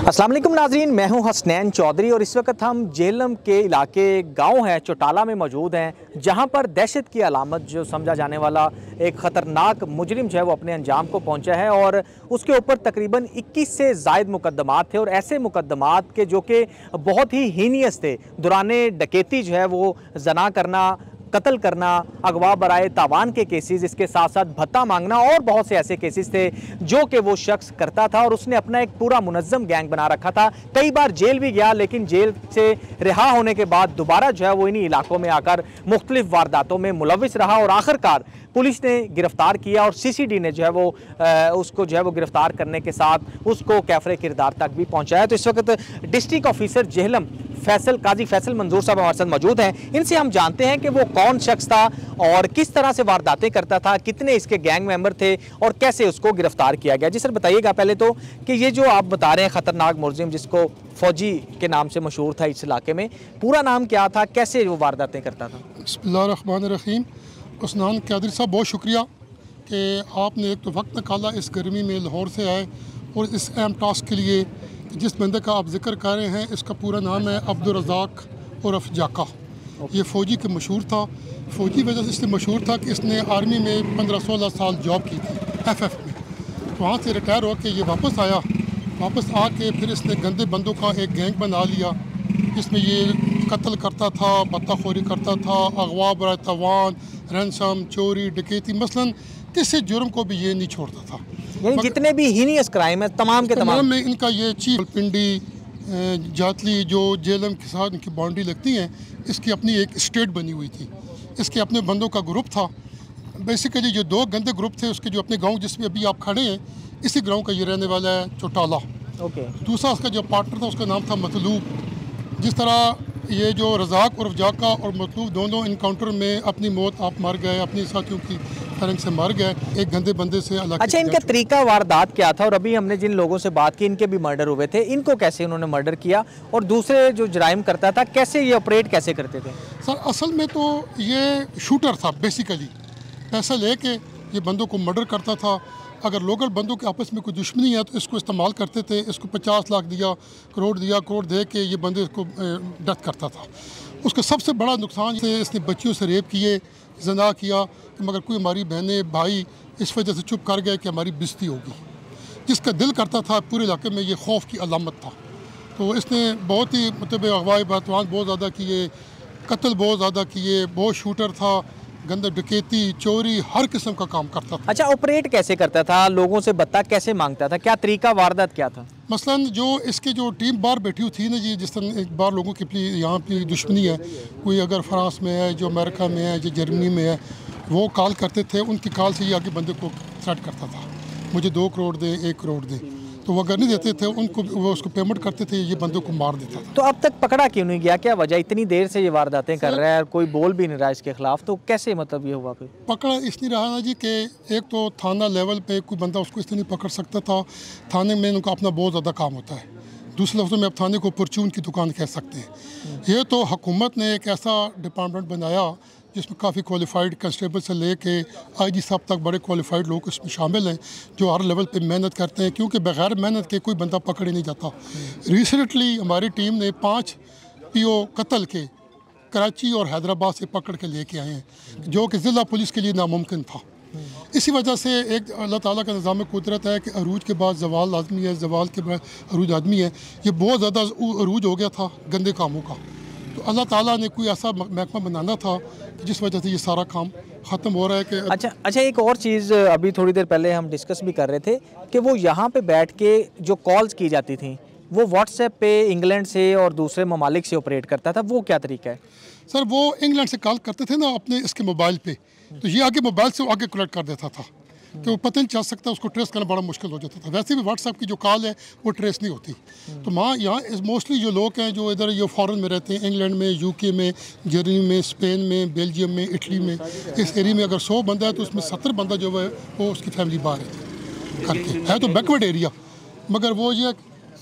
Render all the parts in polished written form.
अस्सलाम वालेकुम नाज़रीन, मैं हूं हसनैन चौधरी और इस वक्त हम जेहलम के इलाके गांव है चौटाला में मौजूद हैं, जहां पर दहशत की अलामत जो समझा जाने वाला एक ख़तरनाक मुजरिम जो है वो अपने अंजाम को पहुंचा है और उसके ऊपर तकरीबन 21 से ज़ायद मुकदमात थे और ऐसे मुकदमात के जो कि बहुत ही हीनियस थे। दौरान डकैती जो है वो जना करना, कत्ल करना, अगवा बराए तावान के केसेस, इसके साथ साथ भत्ता मांगना और बहुत से ऐसे केसेस थे जो कि वो शख्स करता था और उसने अपना एक पूरा मुनज़्ज़म गैंग बना रखा था। कई बार जेल भी गया, लेकिन जेल से रिहा होने के बाद दोबारा जो है वो इन्हीं इलाकों में आकर मुख्तलिफ वारदातों में मुलविस रहा और आखिरकार पुलिस ने गिरफ्तार किया और सीसीडी ने जो है वो उसको जो है वो गिरफ्तार करने के साथ उसको कैफरे किरदार तक भी पहुंचाया। तो इस वक्त डिस्ट्रिक्ट ऑफिसर जेहलम काजी फैसल मंजूर साहब हमारे साथ मौजूद हैं। इनसे हम जानते हैं कि वो कौन शख्स था और किस तरह से वारदातें करता था, कितने इसके गैंग मेंबर थे और कैसे उसको गिरफ्तार किया गया। जी सर, बताइएगा पहले तो कि ये जो आप बता रहे हैं ख़तरनाक मुलजिम जिसको फौजी के नाम से मशहूर था इस इलाके में, पूरा नाम क्या था, कैसे वो वारदातें करता था? बिस्मिल्लाहिर्रहमानिर्रहीम। उस्मान कादिर साहब, बहुत शुक्रिया कि आपने एक तो वक्त निकाला, इस गर्मी में लाहौर से आए और इस अहम टास्क के लिए। जिस बंदे का आप जिक्र कर रहे हैं, इसका पूरा नाम है अब्दुल रज़ाक उर्फ जाका। ये फ़ौजी के मशहूर था। फ़ौजी वजह से इसलिए मशहूर था कि इसने आर्मी में 15-16 साल जॉब की थी FF में। तो वहाँ से रिटायर होकर ये वापस आया। वापस आके फिर इसने गंदे बंदों का एक गैंग बना लिया, जिसमें ये कत्ल करता था, बत्ताखोरी करता था, अगवा बराए तावान, रैंसम, चोरी, डकैती, मसलन किसी जुर्म को भी ये नहीं छोड़ता था। यानी जितने भी हीनियस क्राइम है तमाम के तमाम में इनका ये चीफ पिंडी जातली जो जेहलम के साथ इनकी बाउंड्री लगती हैं, इसकी अपनी एक स्टेट बनी हुई थी। इसके अपने बंदों का ग्रुप था। बेसिकली जो दो गंदे ग्रुप थे, उसके जो अपने गांव जिसमें अभी आप खड़े हैं, इसी गांव का ये रहने वाला है चौटाला। दूसरा उसका जो पार्टनर था उसका नाम था मतलूब। जिस तरह ये जो रज़ाक उर्फ जाका और मतलूब दोनों इनकाउंटर में अपनी मौत आप मर गए, अपनी साथियों की तरंग से मर गए, एक गंदे बंदे से अलग। अच्छा, इनका तरीका वारदात क्या था? और अभी हमने जिन लोगों से बात की, इनके भी मर्डर हुए थे, इनको कैसे उन्होंने मर्डर किया और दूसरे जो जराइम करता था कैसे ये ऑपरेट कैसे करते थे? सर, असल में तो ये शूटर था बेसिकली। पैसा लेके ये बंदों को मर्डर करता था। अगर लोकल बंदों के आपस में कोई दुश्मनी है तो इसको इस्तेमाल करते थे। इसको 50 लाख दिया, करोड़ दे के ये बंदे को डेथ करता था। उसका सबसे बड़ा नुकसान से इसने बच्चियों से रेप किए, जना किया, मगर कोई हमारी बहनें भाई इस वजह से चुप कर गए कि हमारी बेइज्जती होगी। जिसका दिल करता था, पूरे इलाके में ये खौफ की अलामत था। तो इसने बहुत ही मतलब अगवाई बातवान बहुत ज़्यादा किए, कत्ल बहुत ज़्यादा किए, बहुत शूटर था, गंदा डकैती, चोरी, हर किस्म का काम करता था। अच्छा, ऑपरेट कैसे करता था? लोगों से बत्ता कैसे मांगता था? क्या तरीका वारदात क्या था? मसलन जो इसके जो टीम बार बैठी हुई थी ना जी, जिस तरह एक बार लोगों की यहाँ की दुश्मनी है, कोई अगर फ्रांस में है, जो अमेरिका में है, जो जर्मनी में है, वो कॉल करते थे। उनकी कॉल से ये आगे बंदे को थ्रेट करता था, मुझे 2 करोड़ दे, 1 करोड़ दे। तो वो अगर नहीं देते थे उनको, वो उसको पेमेंट करते थे, ये बंदों को मार देता था। तो अब तक पकड़ा क्यों नहीं गया? क्या वजह? इतनी देर से ये वारदातें कर रहा है, कोई बोल भी नहीं रहा इसके खिलाफ, तो कैसे मतलब ये हुआ? फिर पकड़ा इसलिए रहा ना जी कि एक तो थाना लेवल पे कोई बंदा उसको इसलिए नहीं पकड़ सकता था, थाने में उनका अपना बहुत ज़्यादा काम होता है। दूसरे लफ्ज़ों में आप थाने को परचून की दुकान कह सकते हैं। ये तो हुकूमत ने एक ऐसा डिपार्टमेंट बनाया जिसमें काफ़ी क्वालिफाइड कंस्टेबल से लेके IG साहब तक बड़े क्वालिफाइड लोग इसमें शामिल हैं, जो हर लेवल पे मेहनत करते हैं, क्योंकि बगैर मेहनत के कोई बंदा पकड़े नहीं जाता। रिसेंटली हमारी टीम ने 5 PO कत्ल के कराची और हैदराबाद से पकड़ के लेके आए हैं, जो कि ज़िला पुलिस के लिए नामुमकिन था। इसी वजह से एक अल्लाह ताला का निज़ाम कुदरत है कि अरूज के बाद जवाल लाजमी है, जवाल के बाद अरूज आदमी है। ये बहुत ज़्यादा अरूज हो गया था गंदे कामों का, तो अल्लाह ताला ने कोई ऐसा महकमा बनाना था कि जिस वजह से ये सारा काम ख़त्म हो रहा है। कि अच्छा, एक और चीज़ अभी थोड़ी देर पहले हम डिस्कस भी कर रहे थे कि वो यहाँ पे बैठ के जो कॉल्स की जाती थी वो व्हाट्सएप पे इंग्लैंड से और दूसरे ममालिक से ऑपरेट करता था, वो क्या तरीका है? सर, वो इंग्लैंड से कॉल करते थे ना अपने इसके मोबाइल पे, तो ये आगे मोबाइल से आगे कलेक्ट कर देता था कि वो पता नहीं चल सकता, उसको ट्रेस करना बड़ा मुश्किल हो जाता था। वैसे भी व्हाट्सएप की जो कॉल है वो ट्रेस नहीं होती। तो यहाँ मोस्टली जो लोग हैं जो इधर ये फॉरेन में रहते हैं, इंग्लैंड में, UK में, जर्मनी में, स्पेन में, बेल्जियम में, इटली में, इस एरिया में अगर 100 बंदा है तो उसमें 70 बंदा जो है वो उसकी फैमिली बाहर है करके है। तो बैकवर्ड एरिया, मगर वो ये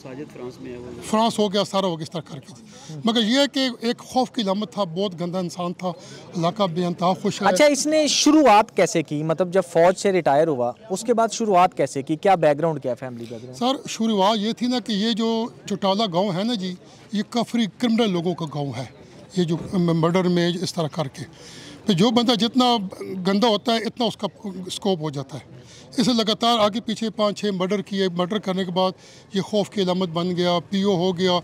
साजिद फ्रांस में है वो। फ्रांस हो गया, सारा हो गया इस तरह करके। मगर ये है कि एक खौफ की लामत था, बहुत गंदा इंसान था, इलाका बेइंतहा खुश है। अच्छा, इसने शुरुआत कैसे की? मतलब जब फौज से रिटायर हुआ उसके बाद शुरुआत कैसे की? क्या बैकग्राउंड, क्या फैमिली बैकग्राउंड? सर शुरुआत ये थी ना कि ये जो चौटाला गांव है ना जी, ये काफ़ी क्रिमिनल लोगों का गांव है। ये जो मर्डर में इस तरह करके, तो जो बंदा जितना गंदा होता है इतना उसका स्कोप हो जाता है। इसे लगातार आगे पीछे 5-6 मर्डर किए। मर्डर करने के बाद ये खौफ की अलामत बन गया, पीओ हो गया।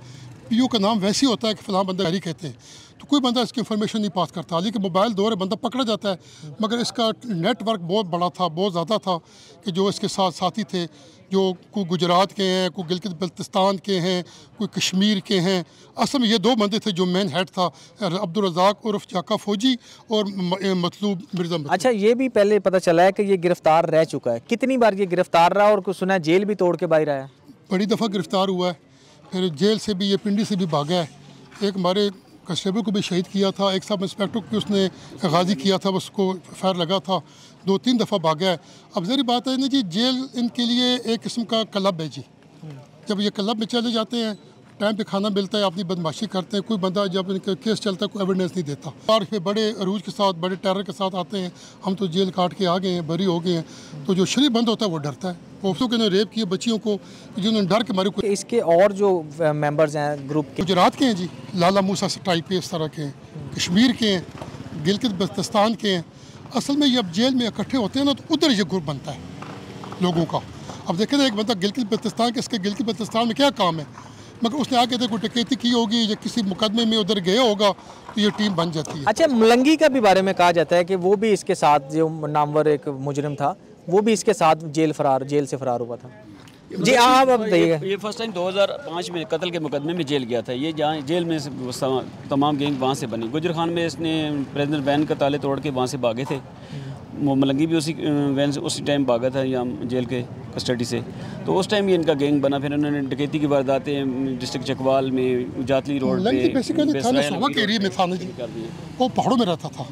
पीओ का नाम वैसे ही होता है कि फ़लाँ बंदा गाड़ी कहते हैं, तो कोई बंदा इसकी इन्फॉर्मेशन नहीं पास करता। लेकिन मोबाइल दौर है, बंदा पकड़ा जाता है। मगर इसका नेटवर्क बहुत बड़ा था, बहुत ज़्यादा था कि जो इसके साथ साथी थे, जो कोई गुजरात के हैं, कोई गिलगित बल्तिस्तान के हैं, कोई कश्मीर के हैं। असल में ये 2 बंदे थे जो मेन हेड था, अब्दुल रज़ाक उर्फ जाका फौजी और मतलूब मिर्ज़ा। अच्छा, ये भी पहले पता चला है कि ये गिरफ्तार रह चुका है। कितनी बार ये गिरफ्तार रहा और कुछ सुना है जेल भी तोड़ के बाहर आया? बड़ी दफ़ा गिरफ्तार हुआ है, फिर जेल से भी, ये पिंडी से भी भागा है। एक हमारे कांस्टेबल को भी शहीद किया था, एक सब इंस्पेक्टर को उसने गाजी किया था, उसको फायर लगा था। 2-3 दफ़ा भागा है। अब ज़री बात है ना जी, जेल इनके लिए एक किस्म का क्लब है जी। जब ये क्लब में चले जाते हैं, टाइम पे खाना मिलता है, अपनी बदमाशी करते हैं। कोई बंदा जब इनका केस चलता है कोई एविडेंस नहीं देता। और फिर बड़े अरूज के साथ, बड़े टेरर के साथ आते हैं, हम तो जेल काट के आ गए हैं, बरी हो गए हैं। तो जो शरीफ बंद होता है वो डरता है। पोफ्सों के ने रेप किए बच्चियों को, जिन्होंने डर के मारे। इसके और जो मेंबर्स हैं ग्रुप के? गुजरात के हैं जी, लाला मूसा टाइप के इस तरह के हैं, कश्मीर के हैं, गिलगित बल्तिस्तान के हैं। असल में ये अब जेल में इकट्ठे होते हैं ना, तो उधर ये ग्रुप बनता है लोगों का। अब देखें ना, एक बंदा गिलगित बल्तिस्तान के, इसके गिलगित बल्तिस्तान में क्या काम है? मगर उसने आके देखो डकैती की होगी या किसी मुकदमे में उधर गया होगा, तो ये टीम बन जाती है। अच्छा, मुलंगी का भी बारे में कहा जाता है कि वो भी इसके साथ, जो नामवर एक मुजरिम था, वो भी इसके साथ जेल से फरार हुआ था। जी आप अब बताइएगा। ये फर्स्ट टाइम 2005 में कत्ल के मुकदमे में जेल गया था। ये जहाँ जेल में तमाम गैंग वहाँ से बनी। गुजर खान में इसने प्रेसिडेंट वैन का ताले तोड़ के वहाँ से भागे थे। वो मलंगी भी उसी वैन से उसी टाइम भागा था यहाँ जेल के कस्टडी से। तो उस टाइम ये इनका गैंग बना। फिर उन्होंने डकैती की वारदातें डिस्ट्रिक्ट चकवाल में, जातली रोड पे, वो पहाड़ों में रहता था,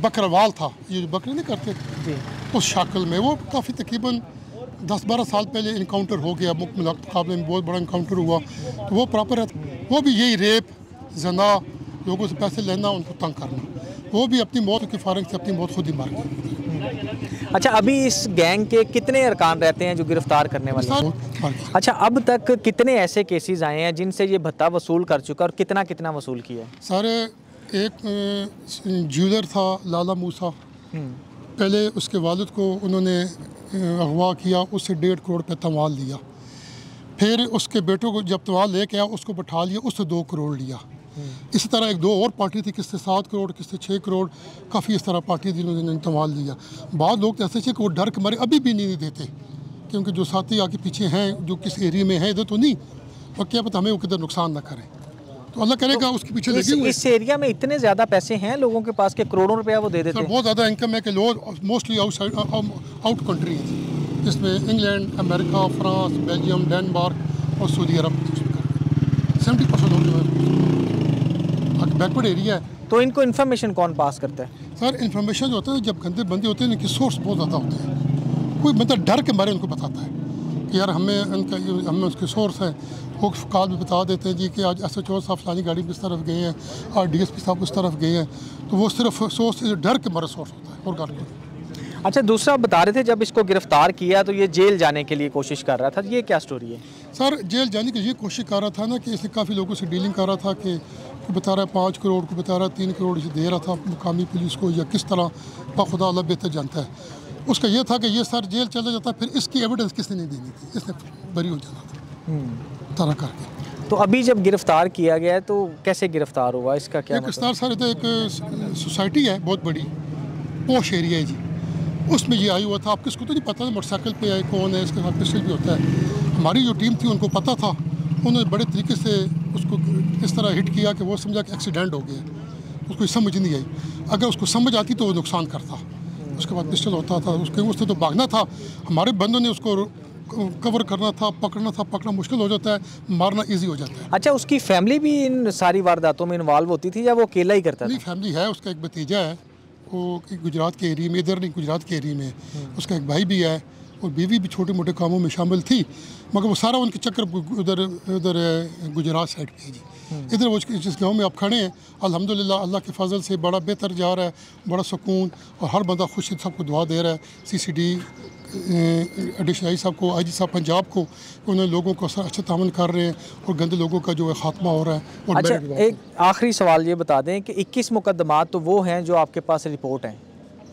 बकरवाल था, ये बकरे नहीं करते थे उस शक्ल में। वो काफ़ी तकरीबन 10-12 साल पहले इनकाउंटर हो गया, मुकाबले में बहुत बड़ा इनकाउंटर हुआ। तो वो प्रॉपर है, वो भी यही रेप, जना, लोगों से पैसे लेना, उनको तंग करना। वो भी अपनी मौत की फारग से अपनी मौत खुद ही मार गया। अच्छा, अभी इस गैंग के कितने अरकान रहते हैं जो गिरफ्तार करने वाले? अच्छा, अब तक कितने ऐसे केसेस आए हैं जिनसे ये भत्ता वसूल कर चुका और कितना कितना वसूल किया? सारे एक ज्वेलर था लाला मूसा, पहले उसके वालिद को उन्होंने अगवा किया, उससे 1.5 करोड़ पे तमाल लिया। फिर उसके बेटों को जब तमाल लेके आया, उसको बैठा लिया, उससे 2 करोड़ लिया। इसी तरह एक 2 और पार्टी थी, किससे 7 करोड़, किससे 6 करोड़, काफ़ी इस तरह पार्टी थी, उन्होंने तमाल लिया। बाद लोग तो ऐसे थे कि वो डर के मारे अभी भी नहीं देते, क्योंकि जो साथी आगे पीछे हैं, जो किस एरिया में है, इधर तो नहीं, और क्या पता हमें वो किधर नुकसान ना करें। तो अल्लाह करेगा उसके पीछे लगे हुए। इस एरिया में इतने ज़्यादा पैसे हैं लोगों के पास के करोड़ों रुपया वो दे देते हैं। बहुत ज़्यादा इनकम है कि लोग मोस्टली आउट कंट्री हैं, जिसमें England, America, France, Belgium, Denmark और सऊदी अरब। 70% लोग जो है बैकवर्ड एरिया है। तो इनको इन्फॉर्मेशन कौन पास करता है? सर इन्फॉर्मेशन जो होता है, जब गंदे बंदे होते हैं इनकी सोर्स बहुत ज़्यादा होते हैं। कोई बंदा डर के मारे उनको बताता है कि यार हमें उसके सोर्स है। वो कॉल भी बता देते हैं जी कि आज SHO साहब फलानी गाड़ी में इस तरफ गए हैं और DSP साहब उस तरफ गए हैं। तो वो सिर्फ सोर्स डर के मारे सोर्स होता है और गाड़ी। अच्छा, दूसरा बता रहे थे जब इसको गिरफ्तार किया तो ये जेल जाने के लिए कोशिश कर रहा था, ये क्या स्टोरी है? सर जेल जाने की ये कोशिश कर रहा था ना कि इसने काफ़ी लोगों से डीलिंग कर रहा था कि को बता रहा है 5 करोड़, को बता रहा है 3 करोड़ इसे दे रहा था मुकामी पुलिस को, या किस तरह बाखुदा अल्लाह बेहतर जानता है। उसका ये था कि ये सर जेल चला जाता, फिर इसकी एविडेंस किसने नहीं देनी थी, इसने बरी हो जाना था तरह करके। तो अभी जब गिरफ्तार किया गया है तो कैसे गिरफ्तार हुआ, इसका क्या गिरफ्तार? सर इधर एक सोसाइटी है बहुत बड़ी, पोश एरिया है जी, उसमें ये आई हुआ था। आप किसको तो नहीं पता, मोटरसाइकिल पे आए कौन है, इसके साथ पिस्टल भी होता है। हमारी जो टीम थी उनको पता था, उन्होंने बड़े तरीके से उसको इस तरह हिट किया कि वो समझा कि एक्सीडेंट हो गया। उसको समझ नहीं आई, अगर उसको समझ आती तो वो नुकसान करता। उसके बाद पिस्टल होता था, उससे तो भागना था। हमारे बंदों ने उसको कवर करना था, पकड़ना मुश्किल हो जाता है, मारना इजी हो जाता है। अच्छा, उसकी फैमिली भी इन सारी वारदातों में इन्वॉल्व होती थी या वो अकेला ही करता था? फैमिली है, उसका एक भतीजा है, वो गुजरात के एरिया में, इधर नहीं गुजरात के एरिया में, उसका एक भाई भी है और बीवी भी छोटे मोटे कामों में शामिल थी, मगर वो सारा उनके चक्कर उधर उधर गुजरात साइड पे है जी। इधर वो जिस गांव में आप खड़े हैं अल्हम्दुलिल्लाह अल्लाह के फजल से बड़ा बेहतर जा रहा है, बड़ा सुकून, और हर बंदा खुश सबको दुआ दे रहा है। CCD एडिशनल आई साहब को, IG साहब पंजाब को, उन्होंने लोगों को अच्छा तामन कर रहे हैं और गंदे लोगों का जो है खात्मा हो रहा है। और अच्छा, एक आखिरी सवाल ये बता दें कि 21 मुकदमात तो वो हैं जो आपके पास रिपोर्ट हैं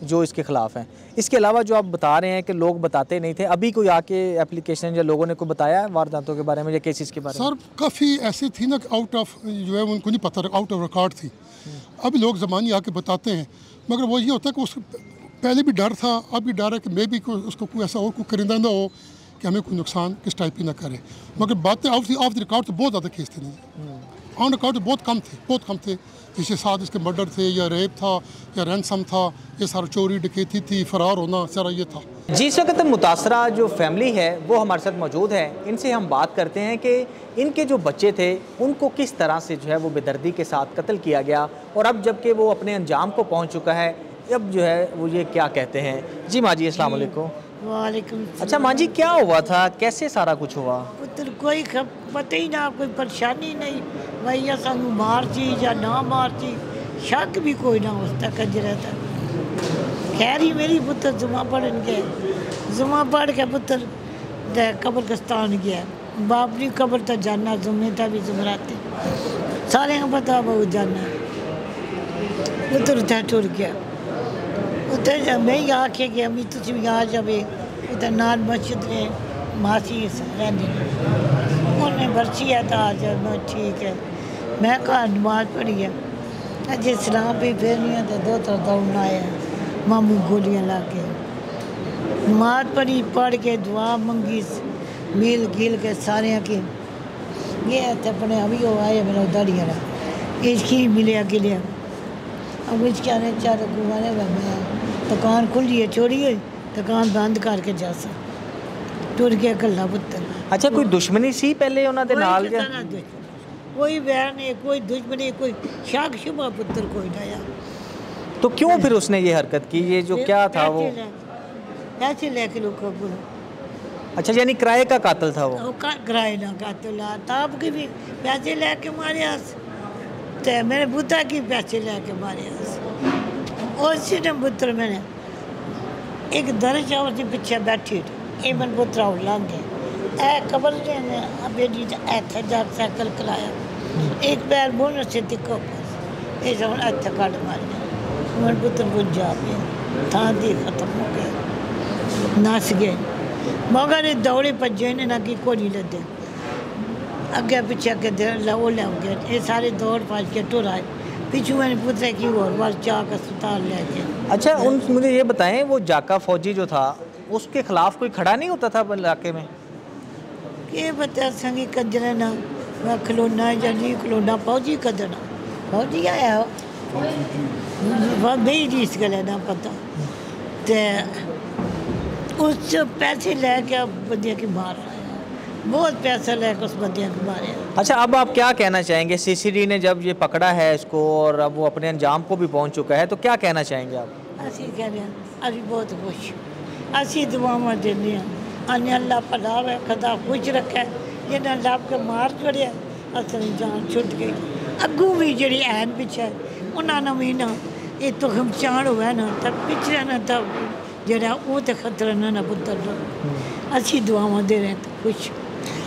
जो इसके ख़िलाफ़ हैं, इसके अलावा जो आप बता रहे हैं कि लोग बताते नहीं थे, अभी कोई आके एप्लीकेशन या लोगों ने कोई बताया वारदातों के बारे में या केसेस के बारे में? सर काफ़ी ऐसी थी ना कि आउट ऑफ जो है उनको नहीं पता, आउट ऑफ रिकॉर्ड थी। अभी लोग ज़मानी आके बताते हैं, मगर वो ये होता है कि उस पहले भी डर था, अब भी डर है कि मे भी उसको कोई ऐसा हो, कोई करिंदा ना हो कि हमें कोई नुकसान किस टाइप की ना करे। मगर बातें ऑफ द रिकॉर्ड तो बहुत ज़्यादा केस थे नहीं, ऑन रिकॉर्ड तो बहुत कम थे। जिसके साथ इसके मर्डर थे या रेप था या रैंसम था, ये सारा चोरी डकैती थी, फरार होना, सारा ये था। जी, इस वक्त मुतासरा जो फैमिली है वो हमारे साथ मौजूद है, इनसे हम बात करते हैं कि इनके जो बच्चे थे उनको किस तरह से जो है वो बेदर्दी के साथ कत्ल किया गया, और अब जबकि वो अपने अंजाम को पहुंच चुका है, अब जो है वो ये क्या कहते हैं। जी माँ जी, अस्सलाम वालेकुम। वालेकुम। अच्छा माँ जी, क्या हुआ था, कैसे सारा कुछ हुआ? पुत्र कोई पता ही ना, कोई परेशानी नहीं, भैया सानू मार ची या ना मार ची, शक भी कोई ना उसका कंजरा था। खैर ही मेरी पुत्र जुमा पढ़न गया, जुमा पढ़ के पुत्र कब्रिस्तान गया, बाप की कब्र तो जाना, जुम्मे था भी जुमराते सारे को पता बहुत जाना। पुत्र उत्थे टुर गया, उत्थे मैं ही आखे गया भी तुम भी आ जाए, उधर नाल मस्जिद ने मासी रहती उन्हें बर्ची है तो आ जाए। मैं ठीक है, मैं घर नमाज पढ़ी है, अजय सलाम भी फेरनी है तो दो दौड़ना आया, मामू गोलियां ला के नमाज पढ़ी, पढ़ के दुआ मंगी, मिल गिल के सारे के ये अपने अभी वो आए मेरा दाड़ी वाला इसकी मिले अकेले, अब इसके आने चार घुमाने मैं दुकान खुली है, चोरी हुई दुकान बंद करके जा सा टुर गया कल्ला पुत्र। अच्छा, कोई दुश्मनी सी पहले उन्होंने नाल या कोई बैर नहीं, कोई दुश्मनी, कोई शाक शुबा पुत्र कोई ना। तो क्यों फिर उसने ये हरकत की? ये जो क्या था वो पैसे लेके लोग को। अच्छा, यानी किराए का कातिल था वो? किराए ना कातिल ताब के भी पैसे लेके मारे, तो मेरे बुद्धा की पैसे लेके मारे। उसी ने पुत्र मैंने एक दर्ज औरत पीछे बैठी, ये मन पुत्र लाग गए ए कबर ने बेटी ऐसे जा साइकिल चलाया, एक पैर बोन से तिको ये सब ऐसे काट मारे, मन पुत्र बुझ जा पे था दी खत्म हो गया, नाच गए। मगर ये दौड़े भजे ने ना कि कोई लदे अगे पीछे के वो ले गए, ये सारे दौड़ भज के टुर आए, पीछू मैंने पूछा कि और बार चाह का अस्पताल ले गए। अच्छा, उन मुझे ये बताएं, वो जाका फौजी जो था उसके खिलाफ कोई खड़ा नहीं होता था इलाके में? ये बता संगी कजरे ना मैं खिलौना या नहीं खिलौना, फौजी कदना फौजी आया वही जिस गले ना पता, तो उस पैसे लेके बंदे की मार आया, बहुत पैसा लेकर उस बंदे के मारे। अच्छा, अब आप क्या कहना चाहेंगे? CCD ने जब ये पकड़ा है इसको और अब वो अपने अंजाम को भी पहुंच चुका है, तो क्या कहना चाहेंगे आप? असी कह रहे हैं अभी बहुत खुश, असी दुआवां देने आने अल्लाह भला है, खुदा खुश रखे, जिन्हें अल्लाह के मार छड़िया असल जान छुट गई। अगू भी जी ऐन पिछे उन्होंने भी ना ये तो खमचान हुआ ना, तब पिछले ना तब जरा वो तो खतरा ना पुत्र, असी दुआवां दे रहे हैं तो खुश।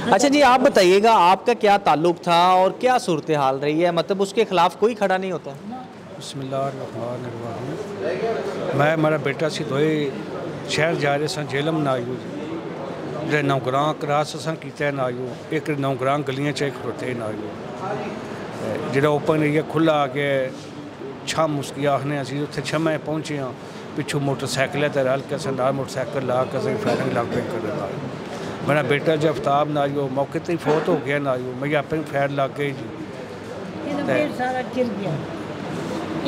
अच्छा जी, आप बताइएगा आपका क्या ताल्लुक था और क्या सूरत हाल रही है, मतलब उसके खिलाफ कोई खड़ा नहीं होता? बिस्मिल्लाहिर्रहमानिर्रहीम। मैं मेरा बेटा सी दोए शहर जा रहे सन जेलम ना आयू जे नौकरां क्रास असां कीता ना आयू, एक नौकरां गलियां च खड़ोते ना आयू, जेड़ा ओपन एरिया खुला के छम उसकी आखने असी उत्थे छमे पहुंचे हाँ, पिछू मोटरसाइकिल ते रल के असें नाल मोटरसाइकिल ला के असें फायरिंग लग पे कर। मेरा बेटा जो आफ्ताब ना आयू मौके ते ही फौत हो गया ना आयू, मैं अपने फायर लग गई जी,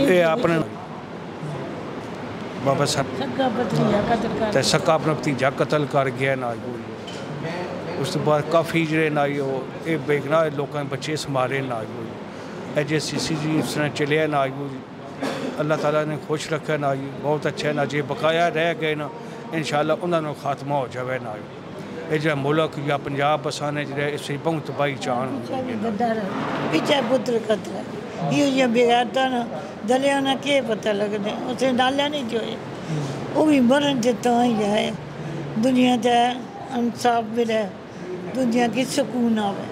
ये अपने बाबा साहब ते सक्का अपना भतीजा कतल कर गया ना आयू। उस तो बाद काफ़ी जड़े ना आयू ये बेगना लोगों ने बच्चे संभाले ना आयू, अजय CCD उसने चलिया ना आयू, अल्लाह ताला ने खुश रखा ना आयू, बहुत अच्छा ना जे बकाया रह गए ना इंशाअल्लाह उन्हां नूं खात्मा हो जावे ना ये जो मुल्क या पंजाब बसाने जो इसे बहुत तबाही चाहन पीछे पुत्र खतरा यो ये बेगारता ना दलिया ना के पता लगने उसे डाला नहीं जो वो भी मरण से तो ही जाए दुनिया ते इंसाफ मिले दुनिया की सुकून आवे।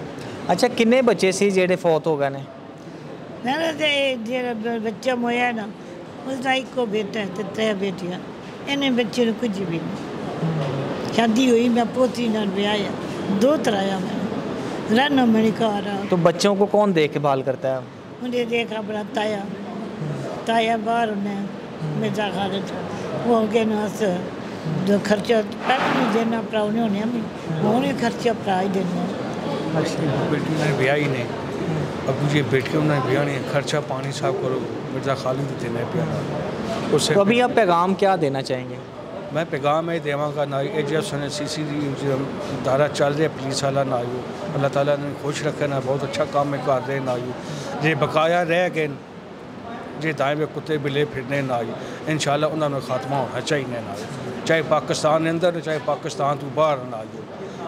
अच्छा किन्ने बच्चे सी जेड़े फौत हो गए ने? मेरा तो जो बच्चा मोया ना उसका एक को बेटा है तो 3 बेटियां इन्हें बच्चे ने कुछ भी नहीं शादी हुई मैं पोती ना ब्याया 2 तराया मैंने रहना मैंने घर आ। तो बच्चों को कौन देखभाल करता है? मुझे देखा बड़ा ताया बाहर उन्हें मेरा खालिद वो के नास जो खर्चा पहले नहीं देना पड़ा उन्हें हमें खर्चा पड़ा ही देना। बेटी ने ब्याह ही नहीं अब मुझे बेटियों ने ब्याह नहीं खर्चा पानी साफ करो मिर्ज़ा खालिद देना प्यार उससे। तो अभी आप पैगाम क्या देना चाहेंगे? मैं पैगाम ये देवांगा ना एजीएफ ने CCD दारा चल रहा पुलिस वाला ना आयु अल्लाह ताला ने खुश रखे ना बहुत अच्छा काम में कर रहे ना आयु जे बकाया रह गए जे दाएं में कुत्ते बिले फिरने ना आयु इंशाअल्लाह उन्होंने खात्मा होना चाहिए ना चाहे पाकिस्तान अंदर चाहे पाकिस्तान तो बाहर ना आयु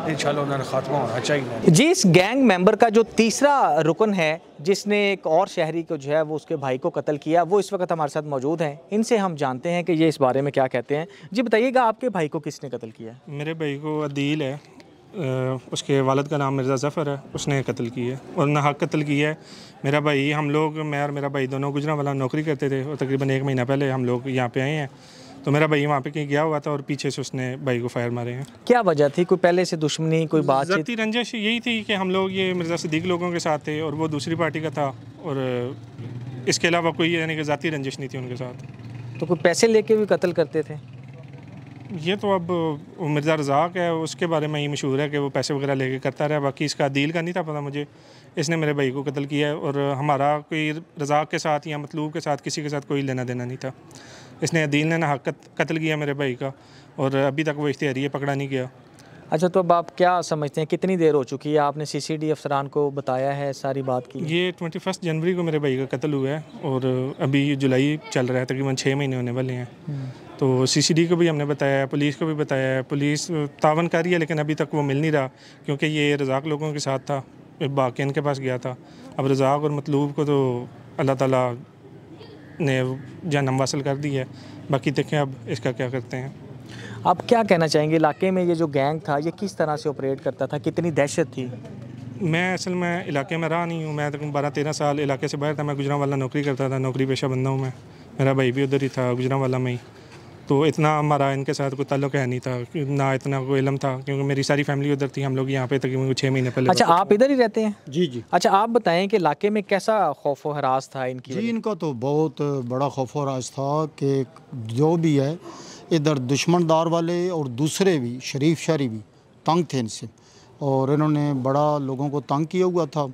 इंशाअल्लाह उन्होंने खात्मा होना चाहिए। जी इस गैंग मेंबर का जो तीसरा रुकन है जिसने एक और शहरी को जो है वो उसके भाई को कत्ल किया वो इस वक्त हमारे साथ मौजूद हैं। इनसे हम जानते हैं कि ये इस बारे में क्या कहते हैं। जी बताइएगा आपके भाई को किसने कत्ल किया है? मेरे भाई को अदील है उसके वालिद का नाम मिर्ज़ा ज़फ़र है उसने कत्ल किया है और नाहक कत्ल किया है। मेरा भाई हम लोग मैं और मेरा भाई दोनों गुजरांवाला नौकरी करते थे और तकरीबन 1 महीना पहले हम लोग यहाँ पे आए हैं तो मेरा भाई वहाँ पे कहीं गया हुआ था और पीछे से उसने भाई को फायर मारे हैं। क्या वजह थी? कोई पहले से दुश्मनी कोई बात? ज़ाती रंजिश यही थी कि हम लोग ये मिर्ज़ा सिद्दीक लोगों के साथ थे और वो दूसरी पार्टी का था और इसके अलावा कोई यानी कि ज़ाती रंजिश नहीं थी उनके साथ। तो कोई पैसे लेके भी कत्ल करते थे? ये तो अब मिर्ज़ा रज़ाक है उसके बारे में ही मशहूर है कि वो पैसे वगैरह लेके करता रहा बाकी इसका अदील का नहीं था पता मुझे। इसने मेरे भाई को कत्ल किया है और हमारा कोई रज़ाक के साथ या मतलूब के साथ किसी के साथ कोई लेना देना नहीं था। इसने अदील ने नाहक कत्ल किया मेरे भाई का और अभी तक वो इश्तिहारी है पकड़ा नहीं गया। अच्छा तो अब आप क्या समझते हैं कितनी देर हो चुकी है? आपने CCD अफसरान को बताया है सारी बात की? ये 21 जनवरी को मेरे भाई का कत्ल हुआ है और अभी जुलाई चल रहा है तकरीबन 6 महीने होने वाले हैं। तो CCD को भी हमने बताया है पुलिस को भी बताया है पुलिस तावन कर रही है लेकिन अभी तक वो मिल नहीं रहा क्योंकि ये रज़ाक लोगों के साथ था बाकी इनके पास गया था। अब रज़ाक और मतलूब को तो अल्लाह ताला ने जन्म हासिल कर दी है बाकी देखें अब इसका क्या करते हैं। आप क्या कहना चाहेंगे इलाके में ये जो गैंग था ये किस तरह से ऑपरेट करता था? कितनी दहशत थी? मैं असल में इलाके में रहा नहीं हूँ मैं तकरीबन 12-13 साल इलाके से बाहर था। मैं गुजरांवाला नौकरी करता था नौकरी पेशा बंदा हूँ मैं मेरा भाई भी उधर ही था गुजरांवाला में ही तो इतना हमारा इनके साथ कोई ताल्लुक है नहीं था ना इतना कोई इल्म था क्योंकि मेरी सारी फैमिली उधर थी। हम लोग यहाँ पे तकरीबन 6 महीने पहले। अच्छा आप इधर ही रहते हैं? जी जी। अच्छा आप बताएं कि इलाके में कैसा खौफ व हरास था इनकी? जी इनका तो बहुत बड़ा खौफ व हरास था कि जो भी है इधर दुश्मनदार वाले और दूसरे भी शरीफ शहरी भी तंग थे इनसे और इन्होंने बड़ा लोगों को तंग किया हुआ था।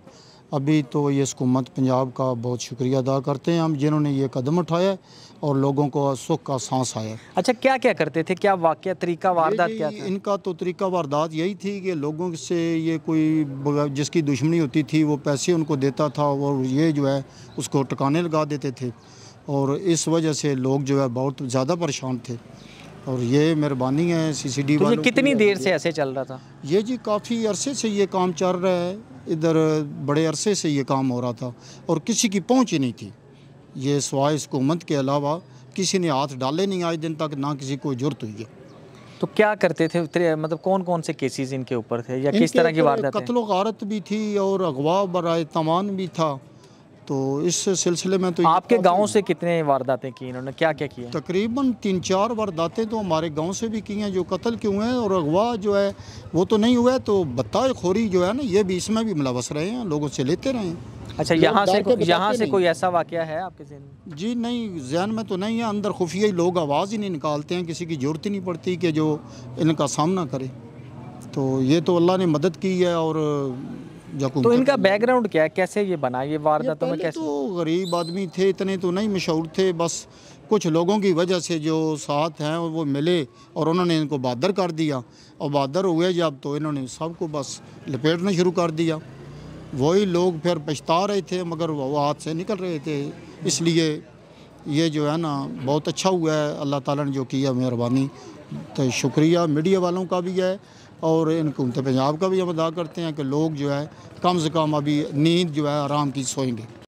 अभी तो ये हुकूमत पंजाब का बहुत शुक्रिया अदा करते हैं हम जिन्होंने ये कदम उठाया और लोगों को सुख का सांस आया। अच्छा क्या क्या करते थे? क्या वाकया तरीका वारदात क्या था? इनका तो तरीका वारदात यही थी कि लोगों से ये कोई जिसकी दुश्मनी होती थी वो पैसे उनको देता था और ये जो है उसको टकाने लगा देते थे और इस वजह से लोग जो है बहुत ज़्यादा परेशान थे और ये मेहरबानी है CCD तो वालों ये कितनी देर से ऐसे चल रहा था? ये जी काफ़ी अरसे से ये काम चल रहा है इधर बड़े अरसे से ये काम हो रहा था और किसी की पहुंच ही नहीं थी। ये सिवाय इस हुकूमत के अलावा किसी ने हाथ डाले नहीं आज दिन तक ना किसी को जरूरत हुई है। तो क्या करते थे मतलब कौन कौन से केसेस इनके ऊपर थे या किस तरह की वारदात? कत्ल गारत भी थी और अगवा बराए तमान भी था। तो इस सिलसिले में तो आपके गांव से कितने वारदातें की इन्होंने? क्या क्या किया? तकरीबन 3-4 वारदातें तो हमारे गांव से भी की हैं जो कत्ल के हुए हैं और अगवा जो है वो तो नहीं हुआ है। तो बताए खोरी जो है ना ये भी इसमें भी मुलवस रहे हैं लोगों से लेते रहे हैं। अच्छा यहाँ से कोई ऐसा वाकया है आपके ज़हन में? जी नहीं जहन में तो नहीं है। अंदर खुफिया ही लोग आवाज़ ही नहीं निकालते हैं किसी की ज़रूरत ही नहीं पड़ती कि जो इनका सामना करे। तो ये तो अल्लाह ने मदद की है और तो इनका बैकग्राउंड क्या है? कैसे ये बना ये वारदातों में? कैसे? तो गरीब आदमी थे इतने तो नहीं मशहूर थे बस कुछ लोगों की वजह से जो साथ हैं वो मिले और उन्होंने इनको बहादुर कर दिया और बहादुर हुए जब तो इन्होंने सबको बस लपेटना शुरू कर दिया। वही लोग फिर पछता रहे थे मगर वो हाथ से निकल रहे थे। इसलिए ये जो है ना बहुत अच्छा हुआ है अल्लाह ताला ने जो किया मेहरबानी तो शुक्रिया मीडिया वालों का भी है और इन हुकूमत पंजाब का भी हम अदा करते हैं कि लोग जो है कम से कम अभी नींद जो है आराम की सोएंगे।